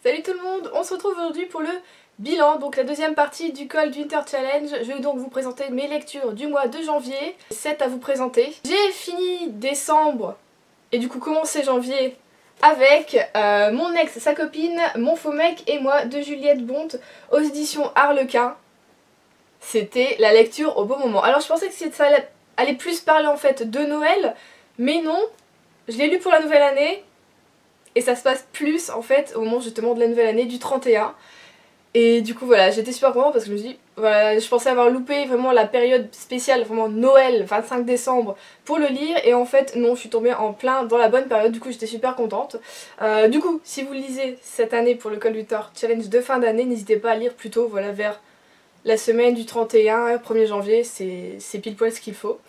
Salut tout le monde, on se retrouve aujourd'hui pour le bilan, donc la deuxième partie du Cold Winter Challenge. Je vais donc vous présenter mes lectures du mois de janvier, 7 à vous présenter. J'ai fini décembre et du coup commencé janvier avec Mon ex, sa copine, Mon faux mec et moi de Juliette Bonte aux éditions Harlequin. C'était la lecture au bon moment. Alors je pensais que ça allait plus parler en fait de Noël, mais non, je l'ai lu pour la nouvelle année. Et ça se passe plus en fait au moment justement de la nouvelle année, du 31. Et du coup voilà, j'étais super contente parce que je me suis dit, voilà, je pensais avoir loupé vraiment la période spéciale, vraiment Noël, 25 décembre, pour le lire. Et en fait non, je suis tombée en plein dans la bonne période, du coup j'étais super contente. Du coup, si vous lisez cette année pour le Cold Winter Challenge de fin d'année, n'hésitez pas à lire plutôt voilà, vers la semaine du 31, 1er janvier, c'est pile poil ce qu'il faut.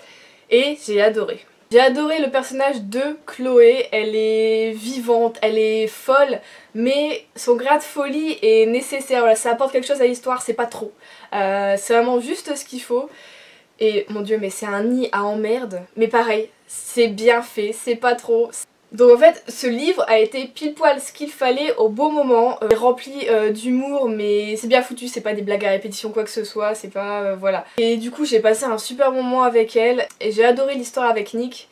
Et j'ai adoré. J'ai adoré le personnage de Chloé, elle est vivante, elle est folle, mais son grain de folie est nécessaire, voilà, ça apporte quelque chose à l'histoire, c'est pas trop. C'est vraiment juste ce qu'il faut. Et mon dieu, mais c'est un nid à emmerde, mais pareil, c'est bien fait, c'est pas trop. Donc en fait, ce livre a été pile poil ce qu'il fallait au bon moment, rempli d'humour, mais c'est bien foutu, c'est pas des blagues à répétition quoi que ce soit, c'est pas... voilà. Et du coup j'ai passé un super moment avec elle, et j'ai adoré l'histoire avec Nick.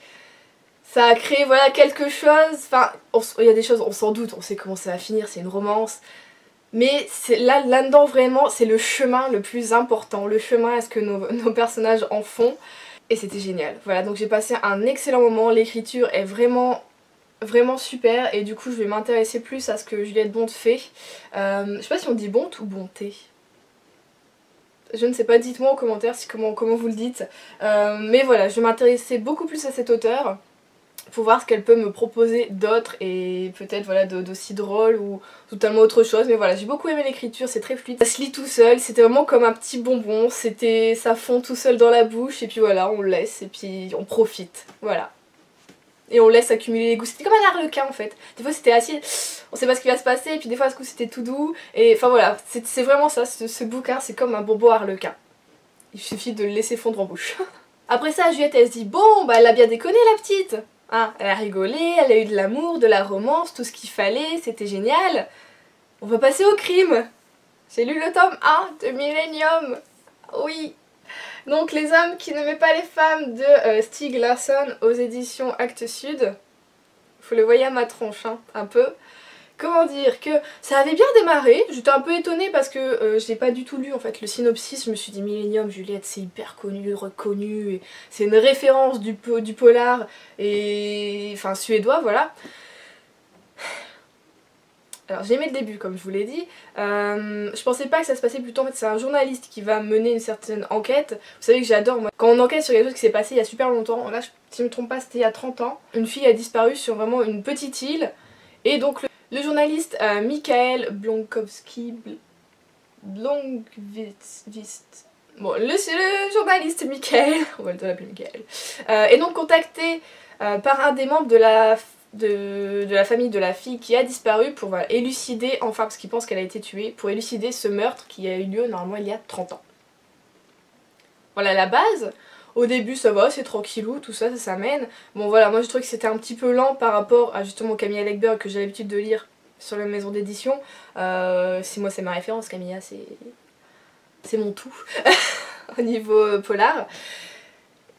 Ça a créé voilà quelque chose, enfin il y a des choses on s'en doute, on sait comment ça va finir, c'est une romance. Mais là-dedans vraiment c'est le chemin le plus important, le chemin à ce que nos personnages en font. Et c'était génial, voilà, donc j'ai passé un excellent moment, l'écriture est vraiment super et du coup je vais m'intéresser plus à ce que Juliette Bonte fait. Je sais pas si on dit Bonte ou Bonté. Je ne sais pas, dites-moi en commentaire comment vous le dites. Mais voilà, je vais m'intéresser beaucoup plus à cette auteure pour voir ce qu'elle peut me proposer d'autre et peut-être voilà d'aussi drôle ou totalement autre chose. Mais voilà, j'ai beaucoup aimé l'écriture, c'est très fluide. Ça se lit tout seul, c'était vraiment comme un petit bonbon, ça fond tout seul dans la bouche et puis voilà, on le laisse et puis on profite. Voilà. Et on laisse accumuler les goûts. C'était comme un harlequin en fait. Des fois c'était assez... on sait pas ce qui va se passer et puis des fois à ce coup c'était tout doux. Et enfin voilà, c'est vraiment ça, ce bouquin c'est comme un bonbon harlequin. Il suffit de le laisser fondre en bouche. Après ça Juliette elle se dit bon bah elle a bien déconné la petite. Hein, elle a rigolé, elle a eu de l'amour, de la romance, tout ce qu'il fallait, c'était génial. On va passer au crime. J'ai lu le tome 1 de Millennium. Oui. Donc Les hommes qui n'aimaient pas les femmes de Stieg Larsson aux éditions Actes Sud. Vous le voyez à ma tronche, hein, un peu. Comment dire que ça avait bien démarré, j'étais un peu étonnée parce que j'ai pas du tout lu en fait le synopsis, je me suis dit Millennium, Juliette c'est hyper connu, reconnu, c'est une référence du polar et enfin suédois voilà. Alors j'ai aimé le début comme je vous l'ai dit, je pensais pas que ça se passait plutôt en fait c'est un journaliste qui va mener une certaine enquête. Vous savez que j'adore moi, quand on enquête sur quelque chose qui s'est passé il y a super longtemps, là si je me trompe pas c'était il y a 30 ans, une fille a disparu sur vraiment une petite île et donc le journaliste Michael Blomkowski, Blomqvist, bon le journaliste Michael, on va l'appeler Michael, est donc contacté par un des membres de la famille de la fille qui a disparu pour voilà, élucider, enfin parce qu'il pense qu'elle a été tuée, pour élucider ce meurtre qui a eu lieu normalement il y a 30 ans. Voilà la base. Au début ça va, c'est tranquillou, tout ça, ça s'amène. Bon voilà, moi je trouve que c'était un petit peu lent par rapport à justement Camilla Läckberg que j'ai l'habitude de lire sur la maison d'édition. Moi c'est ma référence, Camilla, c'est mon tout au niveau polar.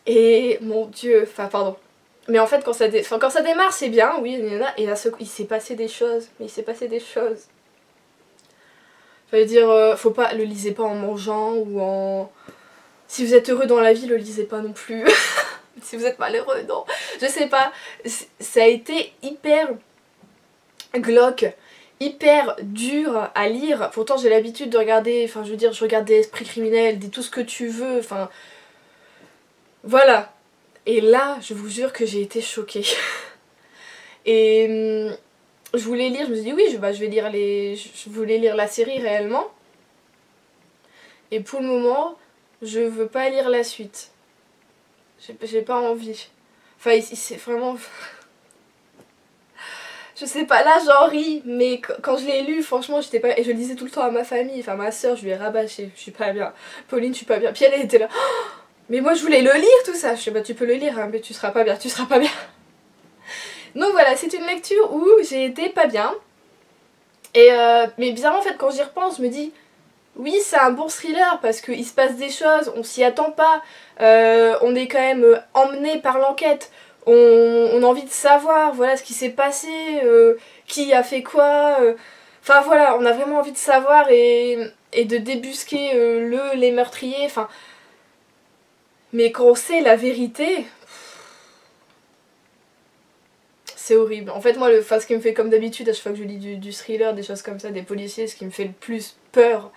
Et mon dieu, enfin pardon. Mais en fait quand ça démarre c'est bien, oui, et là il s'est passé des choses, mais il s'est passé des choses. Ça veut dire, faut pas, le lisez pas en mangeant ou en... Si vous êtes heureux dans la vie, le lisez pas non plus. Si vous êtes malheureux, non. Je sais pas. Ça a été hyper glauque, hyper dur à lire. Pourtant j'ai l'habitude de regarder, enfin je veux dire, je regarde des esprits criminels, des tout ce que tu veux, enfin... Voilà. Et là, je vous jure que j'ai été choquée. Et je voulais lire, je me suis dit oui, je vais lire je voulais lire la série réellement. Et pour le moment... je veux pas lire la suite. J'ai pas envie. Enfin, c'est vraiment... je sais pas, là j'en ris, mais quand je l'ai lu, franchement, j'étais pas... Et je le disais tout le temps à ma famille, enfin ma soeur, je lui ai rabâché, je suis pas bien. Pauline, je suis pas bien. Puis elle était là, oh, mais moi je voulais le lire tout ça. Je sais bah tu peux le lire, hein, mais tu seras pas bien, tu seras pas bien. Donc voilà, c'est une lecture où j'ai été pas bien. Mais bizarrement en fait quand j'y repense je me dis oui c'est un bon thriller parce qu'il se passe des choses, on s'y attend pas, on est quand même emmené par l'enquête, on a envie de savoir voilà ce qui s'est passé, qui a fait quoi, enfin voilà on a vraiment envie de savoir et de débusquer les meurtriers, enfin mais quand on sait la vérité... C'est horrible. En fait, moi, ce qui me fait comme d'habitude, à chaque fois que je lis du thriller, des choses comme ça, des policiers, ce qui me fait le plus peur,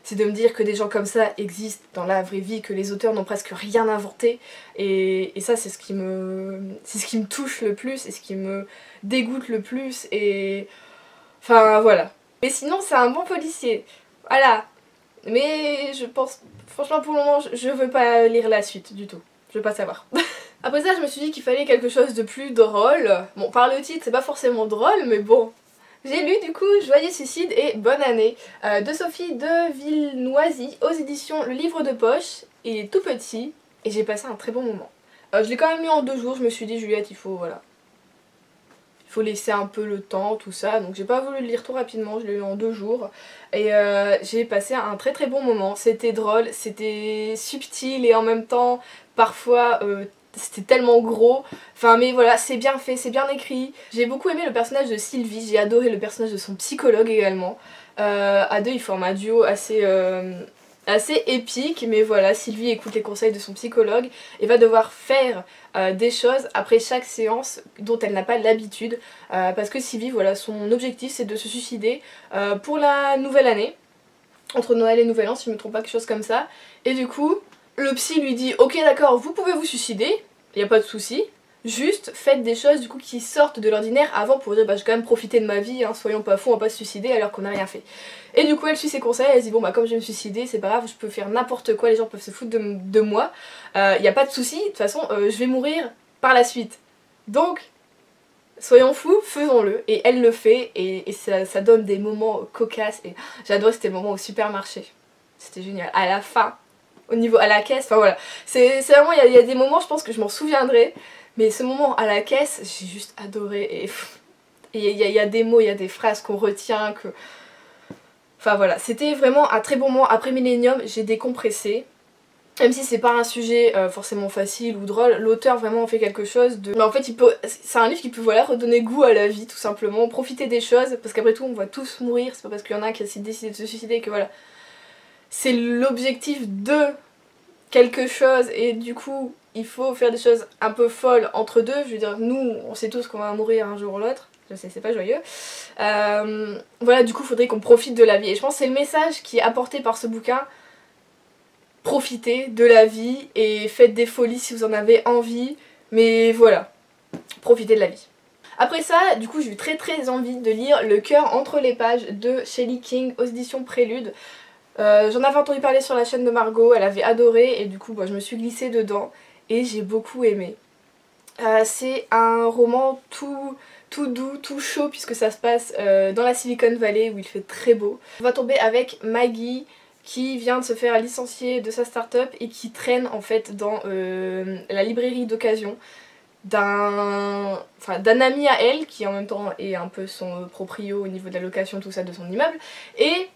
c'est de me dire que des gens comme ça existent dans la vraie vie, que les auteurs n'ont presque rien inventé. Et ça, c'est ce qui me touche le plus, et ce qui me dégoûte le plus. Et enfin, voilà. Mais sinon, c'est un bon policier. Voilà. Mais je pense, franchement, pour le moment, je veux pas lire la suite du tout. Je veux pas savoir. Après ça, je me suis dit qu'il fallait quelque chose de plus drôle. Bon, par le titre, c'est pas forcément drôle, mais bon. J'ai lu du coup Joyeux Suicide et Bonne Année de Sophie de Villenoisy aux éditions Le Livre de Poche. Il est tout petit et j'ai passé un très bon moment. Je l'ai quand même lu en 2 jours, je me suis dit Juliette, il faut laisser un peu le temps, tout ça. Donc j'ai pas voulu le lire trop rapidement, je l'ai lu en 2 jours. Et j'ai passé un très très bon moment. C'était drôle, c'était subtil et en même temps, parfois... c'était tellement gros, enfin mais voilà c'est bien fait, c'est bien écrit. J'ai beaucoup aimé le personnage de Sylvie, j'ai adoré le personnage de son psychologue également. À deux ils forment un duo assez épique, mais voilà, Sylvie écoute les conseils de son psychologue et va devoir faire des choses après chaque séance dont elle n'a pas l'habitude, parce que Sylvie, voilà, son objectif c'est de se suicider pour la nouvelle année, entre Noël et Nouvel An si je me trompe pas, quelque chose comme ça, et du coup le psy lui dit ok d'accord vous pouvez vous suicider, y a pas de souci, juste faites des choses du coup qui sortent de l'ordinaire avant pour dire bah j'ai quand même profité de ma vie, hein, soyons pas fous, on va pas se suicider alors qu'on a rien fait. Et du coup elle suit ses conseils, elle se dit bon bah comme je vais me suicider c'est pas grave, je peux faire n'importe quoi, les gens peuvent se foutre de moi, y a pas de souci, de toute façon je vais mourir par la suite. Donc soyons fous, faisons-le, et elle le fait et ça donne des moments cocasses et j'adore, c'était le moment au supermarché, c'était génial, à la fin. Au niveau à la caisse, enfin voilà, c'est vraiment, il y a des moments je pense que je m'en souviendrai, mais ce moment à la caisse, j'ai juste adoré et il y a des mots, il y a des phrases qu'on retient, que... Enfin voilà, c'était vraiment un très bon moment. Après Millennium, j'ai décompressé, même si c'est pas un sujet forcément facile ou drôle, l'auteur vraiment fait quelque chose de... Mais en fait, c'est un livre qui peut voilà, redonner goût à la vie tout simplement, profiter des choses, parce qu'après tout on va tous mourir, c'est pas parce qu'il y en a qui a décidé de se suicider que voilà... C'est l'objectif de quelque chose et du coup il faut faire des choses un peu folles entre deux. Je veux dire, nous on sait tous qu'on va mourir un jour ou l'autre, je sais c'est pas joyeux. Voilà, du coup il faudrait qu'on profite de la vie et je pense que c'est le message qui est apporté par ce bouquin. Profitez de la vie et faites des folies si vous en avez envie, mais voilà, profitez de la vie. Après ça, du coup j'ai eu très envie de lire Le cœur entre les pages de Shelley King aux éditions Prélude. J'en avais entendu parler sur la chaîne de Margot, elle avait adoré et du coup je me suis glissée dedans et j'ai beaucoup aimé. C'est un roman tout doux, tout chaud puisque ça se passe dans la Silicon Valley où il fait très beau. On va tomber avec Maggie qui vient de se faire licencier de sa start-up et qui traîne en fait dans la librairie d'occasion d'un ami à elle qui en même temps est un peu son proprio au niveau de la location tout ça de son immeuble et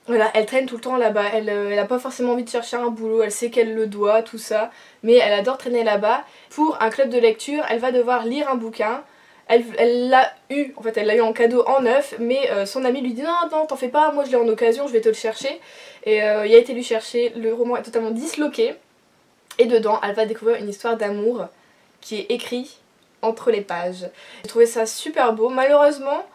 voilà, elle traîne tout le temps là-bas, elle a pas forcément envie de chercher un boulot, elle sait qu'elle le doit, tout ça, mais elle adore traîner là-bas. Pour un club de lecture, elle va devoir lire un bouquin, elle l'a eu, en fait elle l'a eu en cadeau en neuf, mais son ami lui dit non, t'en fais pas, moi je l'ai en occasion, je vais te le chercher. Et il a été lui chercher, le roman est totalement disloqué, et dedans elle va découvrir une histoire d'amour qui est écrite entre les pages. J'ai trouvé ça super beau, malheureusement...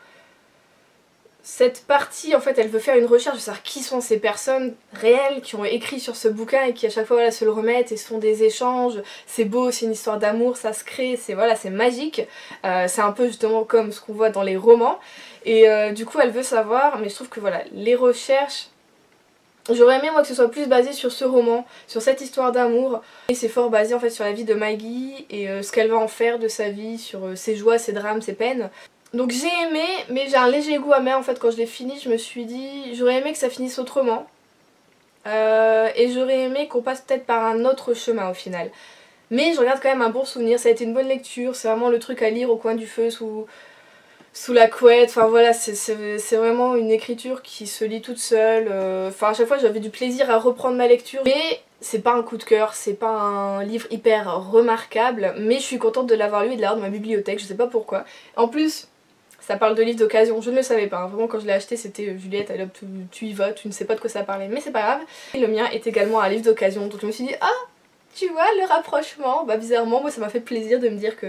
Cette partie, en fait, elle veut faire une recherche de savoir qui sont ces personnes réelles qui ont écrit sur ce bouquin et qui à chaque fois voilà, se le remettent et se font des échanges. C'est beau, c'est une histoire d'amour, ça se crée, c'est voilà, c'est magique. C'est un peu justement comme ce qu'on voit dans les romans. Et du coup, elle veut savoir, mais je trouve que voilà, les recherches... J'aurais aimé moi que ce soit plus basé sur ce roman, sur cette histoire d'amour. Et c'est fort basé en fait sur la vie de Maggie et ce qu'elle va en faire de sa vie, sur ses joies, ses drames, ses peines. Donc j'ai aimé, mais j'ai un léger goût amer en fait quand je l'ai fini, je me suis dit j'aurais aimé que ça finisse autrement. Et j'aurais aimé qu'on passe peut-être par un autre chemin au final. Mais je regarde quand même un bon souvenir, ça a été une bonne lecture, c'est vraiment le truc à lire au coin du feu sous sous la couette, enfin voilà, c'est vraiment une écriture qui se lit toute seule. Enfin à chaque fois j'avais du plaisir à reprendre ma lecture, mais c'est pas un coup de cœur, c'est pas un livre hyper remarquable, mais je suis contente de l'avoir lu et de l'avoir dans ma bibliothèque, je sais pas pourquoi. En plus, ça parle de livres d'occasion, je ne le savais pas, hein. Vraiment quand je l'ai acheté c'était Juliette, allez hop, tu y vas, tu ne sais pas de quoi ça parlait, mais c'est pas grave. Et le mien est également un livre d'occasion, donc je me suis dit, ah, tu vois le rapprochement, bah bizarrement moi ça m'a fait plaisir de me dire que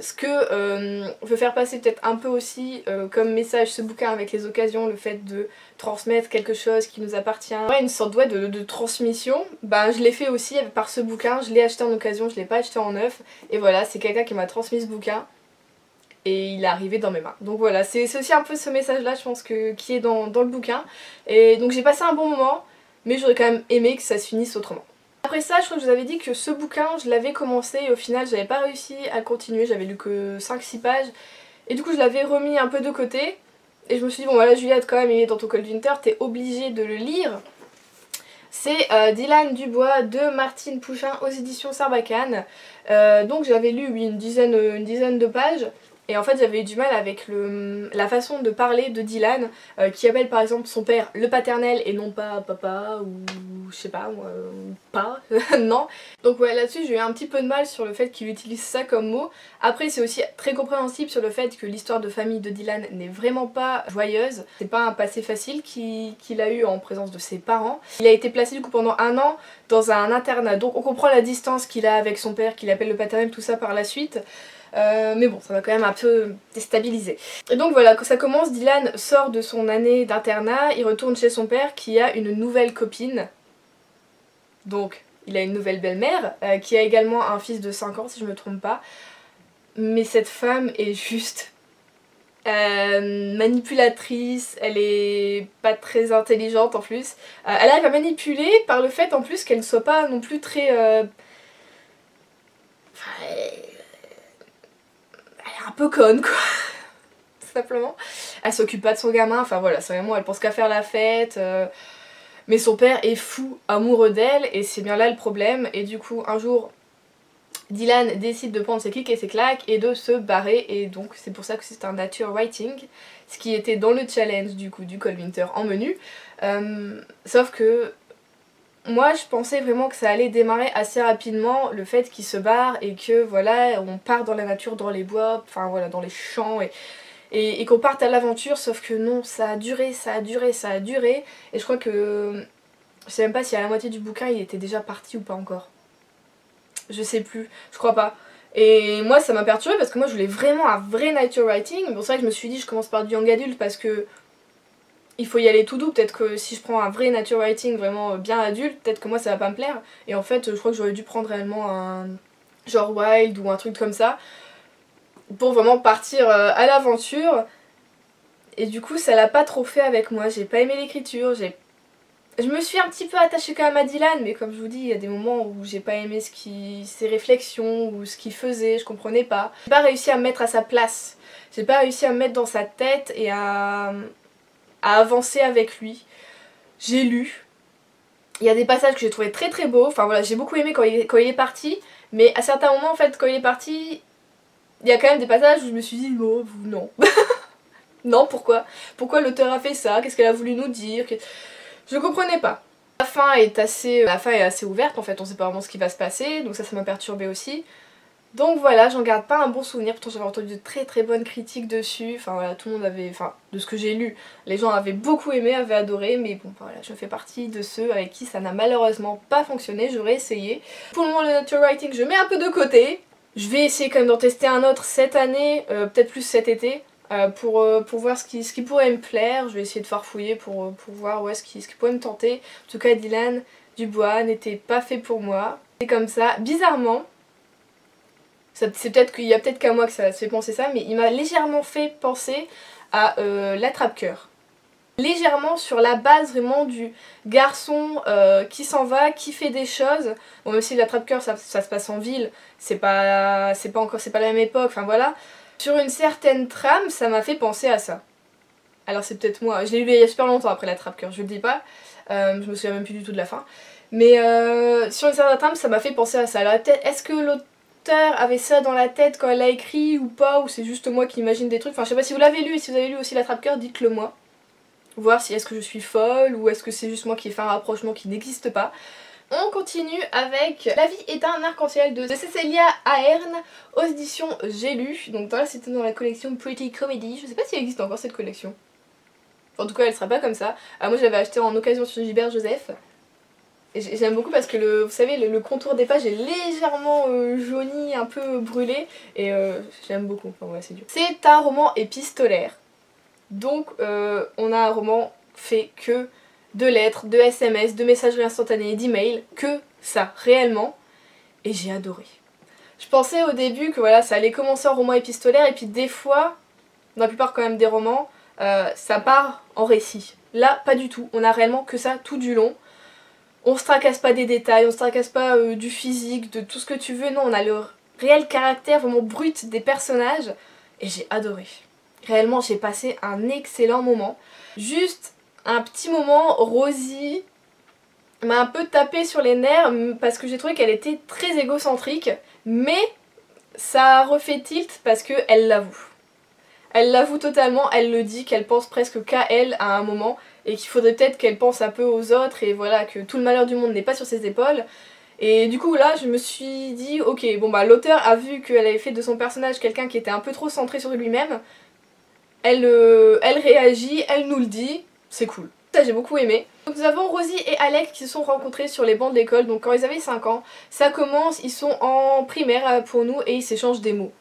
ce que veut faire passer peut-être un peu aussi comme message ce bouquin avec les occasions, le fait de transmettre quelque chose qui nous appartient, ouais, une sorte de transmission, bah je l'ai fait aussi par ce bouquin, je l'ai acheté en occasion, je l'ai pas acheté en neuf, et voilà, c'est quelqu'un qui m'a transmis ce bouquin et il est arrivé dans mes mains. Donc voilà, c'est aussi un peu ce message là je pense qui est dans le bouquin, et donc j'ai passé un bon moment, mais j'aurais quand même aimé que ça se finisse autrement. Après ça, je crois que je vous avais dit que ce bouquin, je l'avais commencé et au final, j'avais pas réussi à continuer, j'avais lu que 5-6 pages. Et du coup, je l'avais remis un peu de côté. Et je me suis dit, bon voilà Juliette, quand même, il est dans ton Cold Winter, t'es obligée de le lire. C'est Dylan Dubois de Martine Pouchin aux éditions Sarbacane. Donc j'avais lu oui, une dizaine de pages. Et en fait j'avais eu du mal avec la façon de parler de Dylan qui appelle par exemple son père le paternel et non pas papa ou je sais pas moi, pas, non. Donc ouais là-dessus j'ai eu un petit peu de mal sur le fait qu'il utilise ça comme mot. Après c'est aussi très compréhensible sur le fait que l'histoire de famille de Dylan n'est vraiment pas joyeuse. C'est pas un passé facile qu'il a eu en présence de ses parents. Il a été placé du coup pendant 1 an dans un internat, donc on comprend la distance qu'il a avec son père, qu'il appelle le paternel, tout ça par la suite. Mais bon, ça m'a quand même un peu déstabilisé. Et donc voilà, quand ça commence, Dylan sort de son année d'internat, il retourne chez son père qui a une nouvelle copine. Donc, il a une nouvelle belle-mère, qui a également un fils de 5 ans si je me trompe pas. Mais cette femme est juste manipulatrice, elle est pas très intelligente en plus. Elle arrive à manipuler par le fait en plus qu'elle ne soit pas non plus très... un peu conne quoi, tout simplement. Elle s'occupe pas de son gamin, enfin voilà, c'est vraiment, elle pense qu'à faire la fête, mais son père est fou amoureux d'elle et c'est bien là le problème. Et du coup un jour Dylan décide de prendre ses clics et ses claques et de se barrer, et donc c'est pour ça que c'est un nature writing, ce qui était dans le challenge du coup du Cold Winter en menu, sauf que moi je pensais vraiment que ça allait démarrer assez rapidement, le fait qu'il se barre et que voilà on part dans la nature, dans les bois, enfin voilà dans les champs et qu'on parte à l'aventure, sauf que non, ça a duré, ça a duré, ça a duré, et je crois que je sais même pas si à la moitié du bouquin il était déjà parti ou pas encore. Je sais plus, je crois pas. Et moi ça m'a perturbée parce que moi je voulais vraiment un vrai nature writing, mais c'est vrai que je me suis dit je commence par du young adulte parce que il faut y aller tout doux, peut-être que si je prends un vrai nature writing vraiment bien adulte, peut-être que moi ça va pas me plaire. Et en fait je crois que j'aurais dû prendre réellement un genre wild ou un truc comme ça pour vraiment partir à l'aventure. Et du coup ça l'a pas trop fait avec moi, j'ai pas aimé l'écriture, je me suis un petit peu attachée quand même à Dylan, mais comme je vous dis, il y a des moments où j'ai pas aimé ses réflexions ou ce qu'il faisait, je comprenais pas. J'ai pas réussi à me mettre à sa place, j'ai pas réussi à me mettre dans sa tête et à avancer avec lui. J'ai lu, il y a des passages que j'ai trouvé très très beaux, enfin voilà, j'ai beaucoup aimé quand il est parti, mais à certains moments en fait quand il est parti, il y a quand même des passages où je me suis dit oh, non. Non, pourquoi l'auteur a fait ça, qu'est-ce qu'elle a voulu nous dire, je comprenais pas. La fin est assez ouverte en fait, on sait pas vraiment ce qui va se passer, donc ça m'a perturbée aussi. Donc voilà, j'en garde pas un bon souvenir, pourtant j'avais entendu de très très bonnes critiques dessus, enfin voilà, tout le monde avait, enfin de ce que j'ai lu, les gens avaient beaucoup aimé, avaient adoré, mais bon voilà, je fais partie de ceux avec qui ça n'a malheureusement pas fonctionné, j'aurais essayé. Pour le moment le nature writing je mets un peu de côté, je vais essayer quand même d'en tester un autre cette année, peut-être plus cet été, pour voir ce qui pourrait me plaire. Je vais essayer de farfouiller pour voir ce qui pourrait me tenter. En tout cas Dylan Dubois n'était pas fait pour moi. C'est comme ça, bizarrement, c'est peut-être qu'il y a peut-être qu'à moi que ça se fait penser ça, mais il m'a légèrement fait penser à l'attrape-cœur. Légèrement sur la base vraiment du garçon qui s'en va, qui fait des choses. Bon même si l'attrape-cœur ça se passe en ville, c'est pas la même époque, enfin voilà. Sur une certaine trame, ça m'a fait penser à ça. Alors c'est peut-être moi, je l'ai lu il y a super longtemps après l'attrape-cœur, je le dis pas, je me souviens même plus du tout de la fin. Mais sur une certaine trame, ça m'a fait penser à ça. Alors peut-être, est-ce que l'auteur avait ça dans la tête quand elle l'a écrit ou pas, ou c'est juste moi qui imagine des trucs. Enfin je sais pas si vous l'avez lu et si vous avez lu aussi l'Attrape-Cœur, dites-le moi. Voir si est-ce que je suis folle ou est-ce que c'est juste moi qui ai fait un rapprochement qui n'existe pas. On continue avec La vie est un arc-en-ciel de Cécilia Ahern aux éditions J'ai lu. Donc là c'était dans la collection Pretty Comedy. Je sais pas s'il existe encore cette collection. En tout cas elle sera pas comme ça. Moi je l'avais acheté en occasion sur Gilbert Joseph. J'aime beaucoup parce que vous savez le contour des pages est légèrement jauni, un peu brûlé. Et j'aime beaucoup, enfin ouais c'est dur. C'est un roman épistolaire. Donc on a un roman fait que de lettres, de SMS, de messagerie instantanée, d'emails, que ça, réellement. Et j'ai adoré. Je pensais au début que voilà, ça allait commencer en roman épistolaire et puis des fois, dans la plupart quand même des romans, ça part en récit. Là, pas du tout. On a réellement que ça tout du long. On se tracasse pas des détails, on se tracasse pas du physique, de tout ce que tu veux. Non, on a le réel caractère vraiment brut des personnages. Et j'ai adoré. Réellement, j'ai passé un excellent moment. Juste un petit moment, Rosie m'a un peu tapé sur les nerfs parce que j'ai trouvé qu'elle était très égocentrique. Mais ça refait tilt parce qu'elle l'avoue. Elle l'avoue totalement, elle le dit, qu'elle pense presque qu'à elle à un moment et qu'il faudrait peut-être qu'elle pense un peu aux autres et voilà, que tout le malheur du monde n'est pas sur ses épaules. Et du coup là je me suis dit ok, bon bah l'auteur a vu qu'elle avait fait de son personnage quelqu'un qui était un peu trop centré sur lui-même. Elle réagit, elle nous le dit, c'est cool. Ça j'ai beaucoup aimé. Donc nous avons Rosie et Alec qui se sont rencontrés sur les bancs de l'école, donc quand ils avaient 5 ans. Ça commence, ils sont en primaire pour nous et ils s'échangent des mots.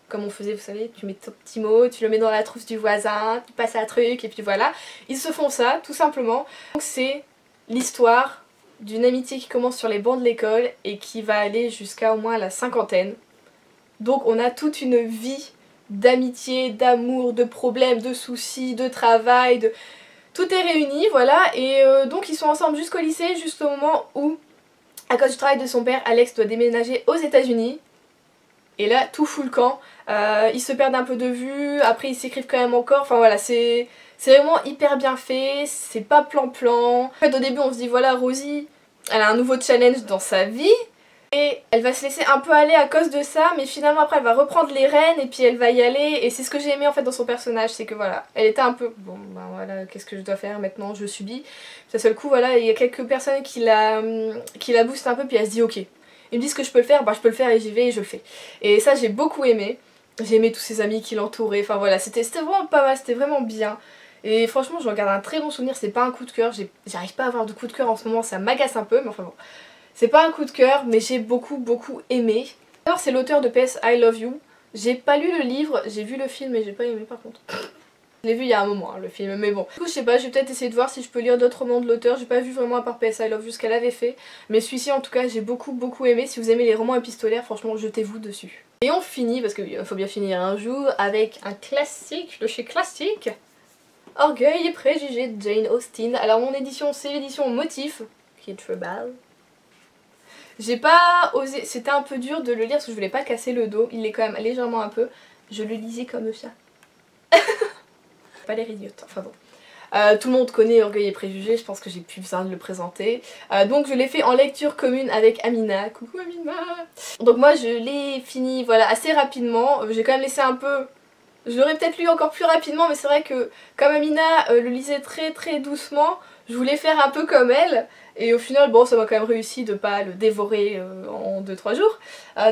Comme on faisait, vous savez, tu mets ton petit mot, tu le mets dans la trousse du voisin, tu passes un truc et puis voilà. Ils se font ça, tout simplement. Donc c'est l'histoire d'une amitié qui commence sur les bancs de l'école et qui va aller jusqu'à au moins la cinquantaine. Donc on a toute une vie d'amitié, d'amour, de problèmes, de soucis, de travail, de... Tout est réuni, voilà. Et donc ils sont ensemble jusqu'au lycée, juste au moment où, à cause du travail de son père, Alex doit déménager aux États-Unis. Et là, tout fout le camp. Ils se perdent un peu de vue, après ils s'écrivent quand même encore. Enfin voilà, c'est vraiment hyper bien fait, c'est pas plan-plan. En fait, au début, on se dit voilà, Rosie, elle a un nouveau challenge dans sa vie. Et elle va se laisser un peu aller à cause de ça, mais finalement après elle va reprendre les rênes et puis elle va y aller. Et c'est ce que j'ai aimé en fait dans son personnage, c'est que voilà, elle était un peu... Bon ben voilà, qu'est-ce que je dois faire maintenant, je subis. D'un seul coup voilà, il y a quelques personnes qui la boostent un peu puis elle se dit ok. Ils me disent que je peux le faire, bah je peux le faire et j'y vais et je le fais. Et ça j'ai beaucoup aimé. J'ai aimé tous ses amis qui l'entouraient, enfin voilà, c'était vraiment pas mal, c'était vraiment bien. Et franchement je regarde un très bon souvenir, c'est pas un coup de cœur, j'arrive pas à avoir de coup de cœur en ce moment, ça m'agace un peu, mais enfin bon. C'est pas un coup de cœur, mais j'ai beaucoup aimé. Alors c'est l'auteur de PS I Love You. J'ai pas lu le livre, j'ai vu le film et j'ai pas aimé par contre. Je l'ai vu il y a un moment le film, mais bon. Du coup je sais pas, je vais peut-être essayer de voir si je peux lire d'autres romans de l'auteur. J'ai pas vu vraiment à part PS I Love You ce qu'elle avait fait. Mais celui-ci en tout cas j'ai beaucoup aimé. Si vous aimez les romans épistolaires, franchement jetez-vous dessus. Et on finit, parce qu'il faut bien finir un jour, avec un classique de chez Classique. Orgueil et préjugés de Jane Austen. Alors mon édition c'est l'édition Motif, qui est très belle. J'ai pas osé, c'était un peu dur de le lire parce que je voulais pas casser le dos, il est quand même légèrement un peu, je le lisais comme ça. Pas l'air idiote, enfin bon. Tout le monde connaît Orgueil et Préjugés, je pense que j'ai plus besoin de le présenter. Donc je l'ai fait en lecture commune avec Amina. Coucou Amina. Donc moi je l'ai fini voilà, assez rapidement, j'ai quand même laissé un peu... Je l'aurais peut-être lu encore plus rapidement, mais c'est vrai que comme Amina le lisait très doucement, je voulais faire un peu comme elle. Et au final, bon, ça m'a quand même réussi de pas le dévorer en 2-3 jours.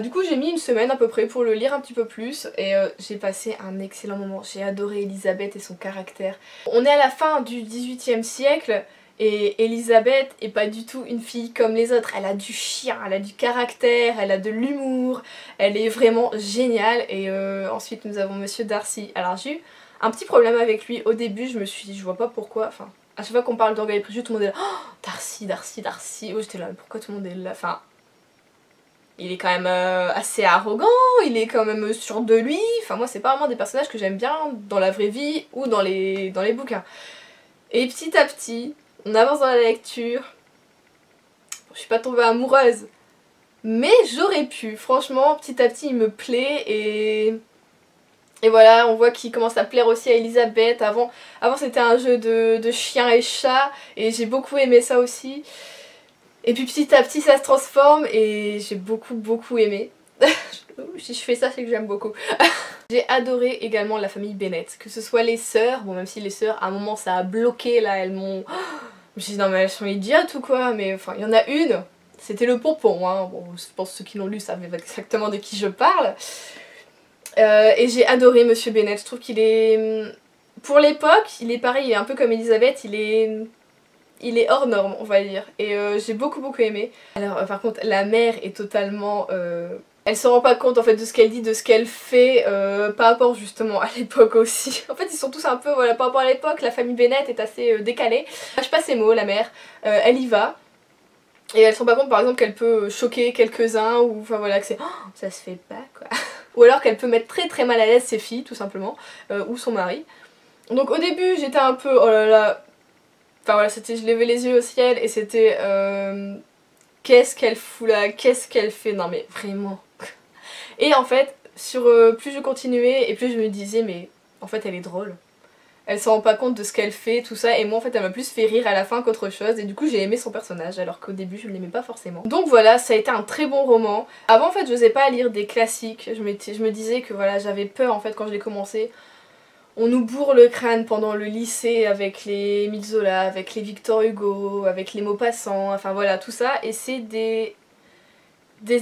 Du coup, j'ai mis une semaine à peu près pour le lire un petit peu plus. Et j'ai passé un excellent moment. J'ai adoré Elisabeth et son caractère. On est à la fin du XVIIIe siècle. Et Elisabeth est pas du tout une fille comme les autres. Elle a du chien, elle a du caractère, elle a de l'humour. Elle est vraiment géniale. Et ensuite, nous avons Monsieur Darcy. Alors, j'ai eu un petit problème avec lui. Au début, je me suis dit, je vois pas pourquoi... Enfin, à chaque fois qu'on parle d'Orgueil et Préjugés, tout le monde est là. Oh, Darcy. Oh, j'étais là, pourquoi tout le monde est là? Enfin, il est quand même assez arrogant, il est quand même sûr de lui. Enfin, moi, c'est pas vraiment des personnages que j'aime bien dans la vraie vie ou dans les bouquins. Et petit à petit, on avance dans la lecture. Je suis pas tombée amoureuse, mais j'aurais pu. Franchement, petit à petit, il me plaît et voilà, on voit qu'il commence à plaire aussi à Elisabeth. Avant c'était un jeu de chien et chat et j'ai beaucoup aimé ça aussi. Et puis petit à petit ça se transforme et j'ai beaucoup aimé. Si je fais ça, c'est que j'aime beaucoup. J'ai adoré également la famille Bennett, que ce soit les sœurs, bon même si les sœurs à un moment ça a bloqué là, elles m'ont... Je me suis dit non mais elles sont idiotes ou quoi, mais enfin il y en a une, c'était le pompon, hein. Bon je pense que ceux qui l'ont lu savent exactement de qui je parle. Et j'ai adoré Monsieur Bennett, je trouve qu'il est... Pour l'époque, il est pareil, il est un peu comme Elisabeth, il est hors norme on va dire, et j'ai beaucoup aimé. Alors par contre la mère est totalement... Elle se rend pas compte en fait de ce qu'elle dit, de ce qu'elle fait par rapport justement à l'époque aussi. En fait ils sont tous un peu, voilà, par rapport à l'époque, la famille Bennett est assez décalée. Je sais pas ses mots, la mère, elle y va. Et elle se rend pas compte par exemple qu'elle peut choquer quelques-uns, ou enfin voilà, que c'est oh, ça se fait pas quoi. Ou alors qu'elle peut mettre très mal à l'aise ses filles tout simplement, ou son mari. Donc au début j'étais un peu, oh là là, enfin voilà, c'était, je levais les yeux au ciel et c'était qu'est-ce qu'elle fout là, qu'est-ce qu'elle fait, non mais vraiment. Et en fait, plus je continuais et plus je me disais mais en fait elle est drôle. Elle se rend pas compte de ce qu'elle fait, tout ça, et moi en fait elle m'a plus fait rire à la fin qu'autre chose, et du coup j'ai aimé son personnage alors qu'au début je ne l'aimais pas forcément. Donc voilà, ça a été un très bon roman. Avant en fait je n'osais pas lire des classiques, je me disais que voilà, j'avais peur en fait quand je l'ai commencé. On nous bourre le crâne pendant le lycée avec les Émile Zola, avec les Victor Hugo, avec les Maupassant, enfin voilà tout ça, et c'est des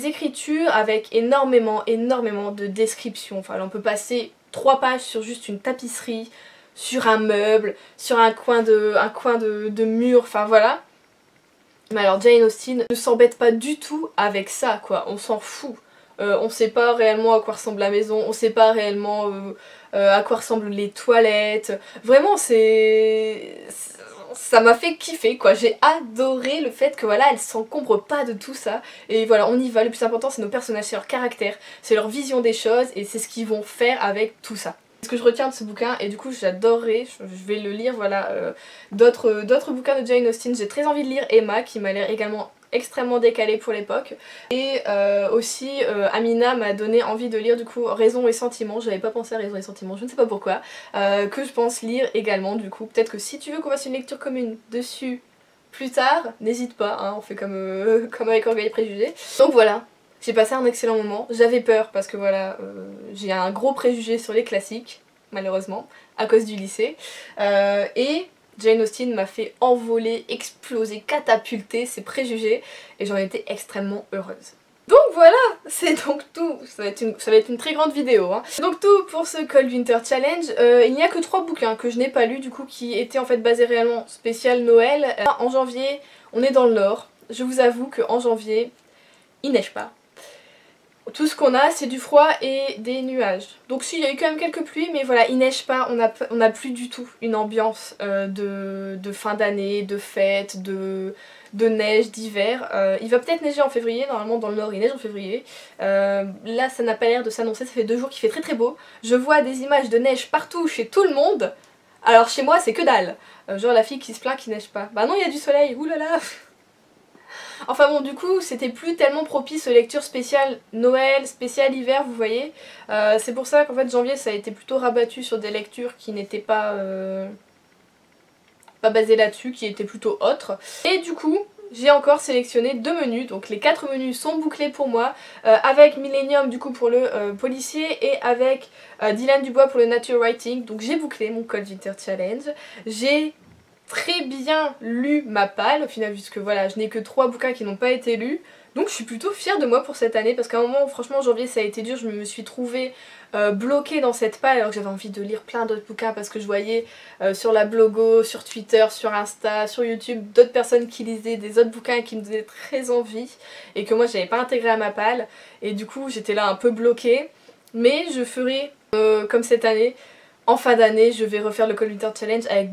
écritures avec énormément de descriptions. Enfin on peut passer 3 pages sur juste une tapisserie, sur un meuble, sur un coin de mur, enfin voilà. Mais alors Jane Austen ne s'embête pas du tout avec ça quoi, on s'en fout. On sait pas réellement à quoi ressemble la maison, on sait pas réellement à quoi ressemblent les toilettes. Vraiment ça m'a fait kiffer quoi, j'ai adoré le fait que voilà, elle s'encombre pas de tout ça. Et voilà, on y va, le plus important c'est nos personnages, c'est leur caractère, c'est leur vision des choses et c'est ce qu'ils vont faire avec tout ça. Ce que je retiens de ce bouquin, et du coup j'adorerais, je vais le lire, voilà, d'autres bouquins de Jane Austen. J'ai très envie de lire Emma qui m'a l'air également extrêmement décalée pour l'époque, et aussi Amina m'a donné envie de lire du coup Raison et Sentiments. J'avais pas pensé à Raison et Sentiments, je ne sais pas pourquoi, que je pense lire également. Du coup peut-être que si tu veux qu'on fasse une lecture commune dessus plus tard, n'hésite pas, hein, on fait comme, comme avec Orgueil et Préjugés. Donc voilà, j'ai passé un excellent moment. J'avais peur parce que voilà, j'ai un gros préjugé sur les classiques, malheureusement, à cause du lycée. Et Jane Austen m'a fait envoler, exploser, catapulter ces préjugés et j'en étais extrêmement heureuse. Donc voilà, c'est donc tout. Ça va être une très grande vidéo. Hein. Donc tout pour ce Cold Winter Challenge. Il n'y a que 3 bouquins que je n'ai pas lus du coup qui étaient en fait basés réellement spécial Noël. En janvier, on est dans le Nord. Je vous avoue qu'en janvier, il neige pas. Tout ce qu'on a c'est du froid et des nuages. Donc si, il y a eu quand même quelques pluies, mais voilà, il neige pas, on a plus du tout une ambiance de fin d'année, de fête, de neige, d'hiver. Il va peut-être neiger en février, normalement dans le nord il neige en février. Là ça n'a pas l'air de s'annoncer, ça fait 2 jours qu'il fait très beau. Je vois des images de neige partout chez tout le monde, alors chez moi c'est que dalle. Genre la fille qui se plaint qu'il neige pas. Bah non, il y a du soleil, oulala. Enfin bon, du coup c'était plus tellement propice aux lectures spéciales Noël, spéciales hiver, vous voyez. C'est pour ça qu'en fait janvier ça a été plutôt rabattu sur des lectures qui n'étaient pas basées là-dessus, qui étaient plutôt autres. Et du coup j'ai encore sélectionné 2 menus, donc les 4 menus sont bouclés pour moi, avec Millennium du coup pour le policier et avec Dylan Dubois pour le nature writing. Donc j'ai bouclé mon Cold Winter Challenge. J'ai très bien lu ma palle au final, puisque voilà, je n'ai que 3 bouquins qui n'ont pas été lus. Donc je suis plutôt fière de moi pour cette année, parce qu'à un moment franchement janvier ça a été dur, je me suis trouvée bloquée dans cette palle alors que j'avais envie de lire plein d'autres bouquins parce que je voyais sur la blogo, sur Twitter, sur Insta, sur YouTube d'autres personnes qui lisaient des autres bouquins qui me donnaient très envie et que moi j'avais pas intégré à ma palle, et du coup j'étais là un peu bloquée. Mais je ferai comme cette année, en fin d'année je vais refaire le Cold Winter Challenge avec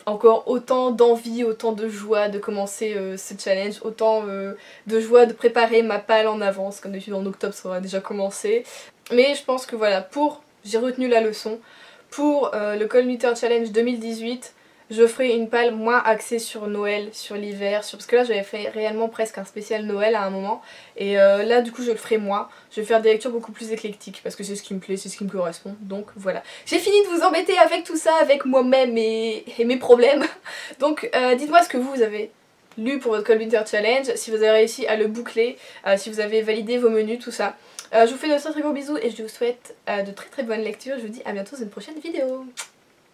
encore autant d'envie, autant de joie de commencer ce challenge, autant de joie de préparer ma palle en avance, comme d'habitude en octobre ça aura déjà commencé. Mais je pense que voilà, j'ai retenu la leçon, pour le Cold Winter Challenge 2018, je ferai une palle moins axée sur Noël, sur l'hiver, parce que là j'avais fait réellement presque un spécial Noël à un moment, et là du coup je le ferai moins, je vais faire des lectures beaucoup plus éclectiques, parce que c'est ce qui me plaît, c'est ce qui me correspond, donc voilà. J'ai fini de vous embêter avec tout ça, avec moi-même et mes problèmes, donc dites-moi ce que vous avez lu pour votre Cold Winter Challenge, si vous avez réussi à le boucler, si vous avez validé vos menus, tout ça. Je vous fais de très gros bisous et je vous souhaite de très bonnes lectures. Je vous dis à bientôt dans une prochaine vidéo.